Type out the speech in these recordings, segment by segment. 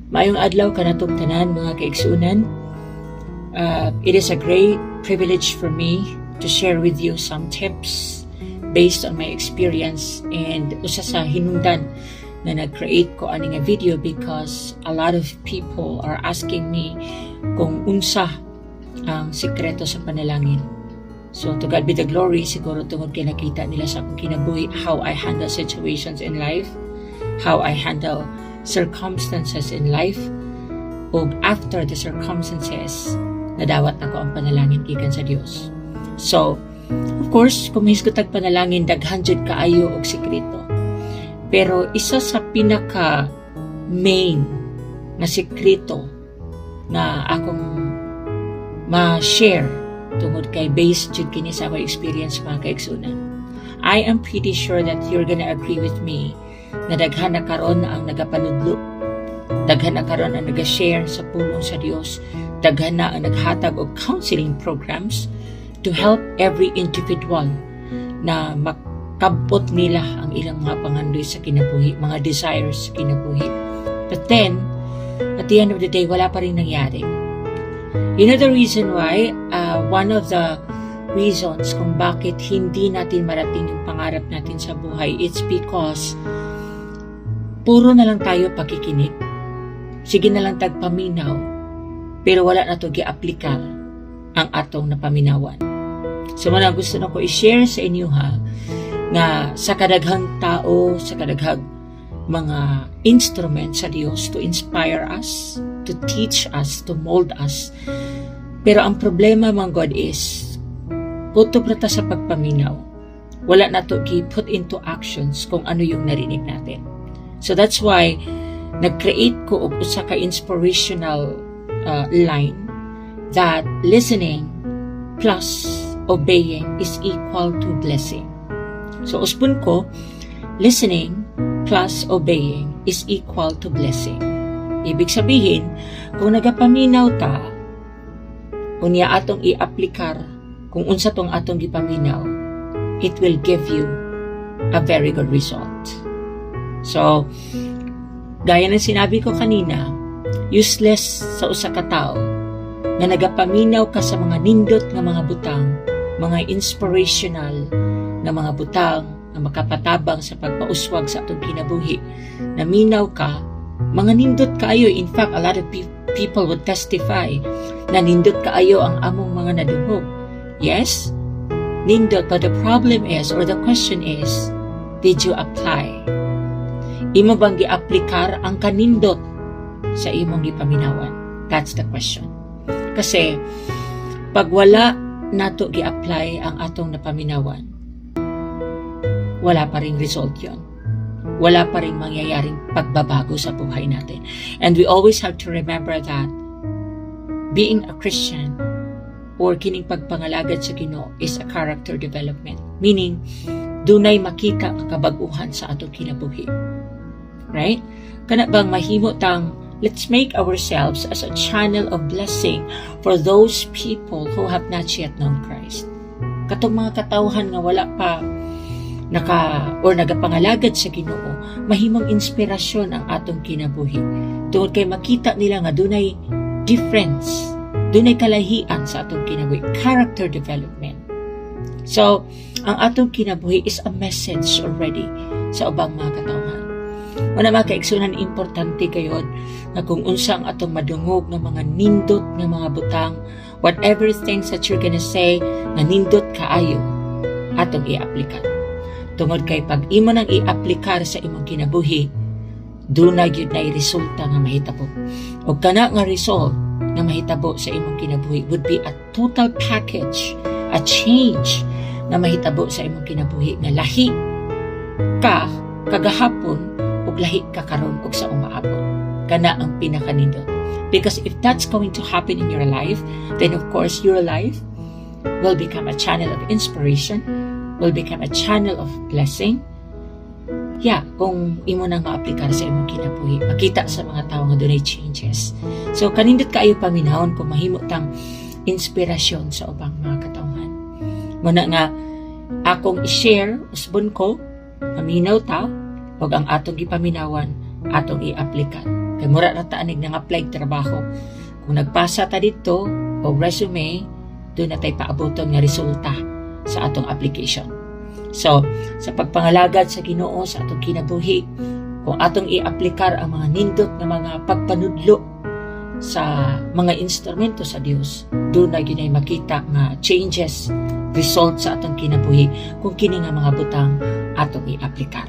Maayong adlaw kanatong tanan mga kaigsunan. It is a great privilege for me to share with you some tips based on my experience and usa sa hinungdan na nag-create ko ani nga video because a lot of people are asking me kung unsa ang sikreto sa panalangin. So to God be the glory, siguro tungod kay nakita nila sa akong kinabuhi how I handle situations in life, how I handle circumstances in life, o after the circumstances, nadawat ako ang panalangin gikan sa Dios. So, of course, kung mahisgotag panalangin, daghan jud kaayo og sikreto. Pero isa sa pinaka main na sikreto na akong ma-share tungod kay based jud kini sa akong experience mga kaigsunan. I am pretty sure that you're gonna agree with me na daghan na karon ang nagapanudlo, daghan na karon ang naga-share sa pulong sa Dios, daghan na ang naghatag og counseling programs to help every individual na makabot nila ang ilang mga pangandoy sa kinabuhi, mga desires sa kinabuhi. But then, at the end of the day, wala pa rin nangyari. You know the reason why? One of the reasons kung bakit hindi natin marating yung pangarap natin sa buhay, it's because puro na lang tayo pakikinig. Sige na lang tagpaminaw, pero wala na to gi-aplikar ang atong napaminawan. So muna gusto na ko i-share sa inyo nga sa kadaghang tao, sa kadaghang mga instrument sa Dios to inspire us, to teach us, to mold us. Pero ang problema mga God is, puto prata sa pagpaminaw, wala na to gi-put into actions kung ano yung narinig natin. So that's why nag-create ko og usa ka inspirational line that listening plus obeying is equal to blessing. So uspon ko, listening plus obeying is equal to blessing. Ibig sabihin, kung nagapaminaw ta, kung niya atong i-aplikar, kung unsa tong atong gipaminaw, it will give you a very good result. So, gaya ng sinabi ko kanina, useless sa usa ka tao na nagapaminaw ka sa mga nindot nga mga butang, mga inspirational na mga butang na makapatabang sa pagpauswag sa atong kinabuhi. Naminaw ka, mga nindot kaayo. In fact, a lot of people would testify na nindot kaayo ang among mga nadungog. Yes, nindot, but the problem is, or the question is, did you apply? Imo bang gi-aplikar ang kanindot sa imong gipaminawan? That's the question. Kasi pag wala nato gi-apply ang atong napaminawan, wala pa ring result yon. Wala pa ring mangyayaring pagbabago sa buhay natin. And we always have to remember that being a Christian or kining pagpangalagad sa Ginoo is a character development. Meaning, dunay makita ang kabag-uhan sa atong kinabuhi. Right? Kana bang mahimo tang let's make ourselves as a channel of blessing for those people who have not yet known Christ. Katong mga katawhan nga wala pa nagapangalagad sa Ginoo, mahimong inspirasyon ang atong kinabuhi. Tungod kay makita nila nga dunay difference, dunay kalahian sa atong kinabuhi, character development. So, ang atong kinabuhi is a message already sa ubang mga katawhan. Una mga kaigsunan, importante kayo na kung unsa ang atong madungog ng mga nindot ng mga butang, whatever things that you're gonna say na nindot kaayo, atong i-aplikan. Tungod kay pag imo nang i-aplikar sa imong kinabuhi, doon na yun na resulta nga mahitabo. O kana nga result na mahitabo sa imong kinabuhi would be a total package, a change na mahitabo sa imong kinabuhi nga lahi ka kagahapon ug lahi ka karon ug sa umaabot. Kana ang pinakanindot. Because if that's going to happen in your life, then of course your life will become a channel of inspiration, will become a channel of blessing. Yeah, kung imo na nga aplikar sa imong kinabuhi, makita sa mga tao nga dunay changes. So kanindot kaayo paminahon kung mahimo tang inspirasyon sa ubang mga katawhan. Muna nga akong i-share usbon ko, paminaw ta, ug ang atong gipaminawan atong i-aplikan. Kay mura ra ta anig nang apply trabaho. Kung nagpasa ta dito o resume, doon na tayo paabuton nga resulta sa atong application. So, sa pagpangalagad sa Ginoo sa atong kinabuhi, kung atong i-aplikar ang mga nindot nga mga pagpanudlo sa mga instrumento sa Dios, doon na ginay makita nga changes, result sa atong kinabuhi kung kini nga mga butang atong i-aplikar.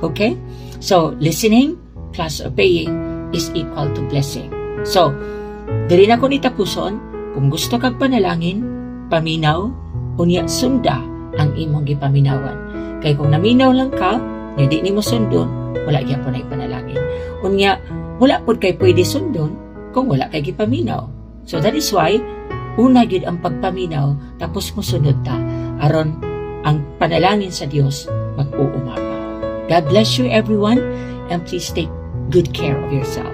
Okay? So, listening plus obeying is equal to blessing. So, diri na ko nitapuson, kung gusto kag panalangin, paminaw, unya sunda ang imong gipaminawan. Kay kung naminaw lang ka, nga di nimo sundon, wala gyapon ay panalangin. Unya, wala pud kay pwede sundon kung wala kay gipaminaw. So that is why una gyud ang pagpaminaw tapos mo sunod ta aron ang panalangin sa Dios mag-uumapaw. God bless you everyone and please take good care of yourself.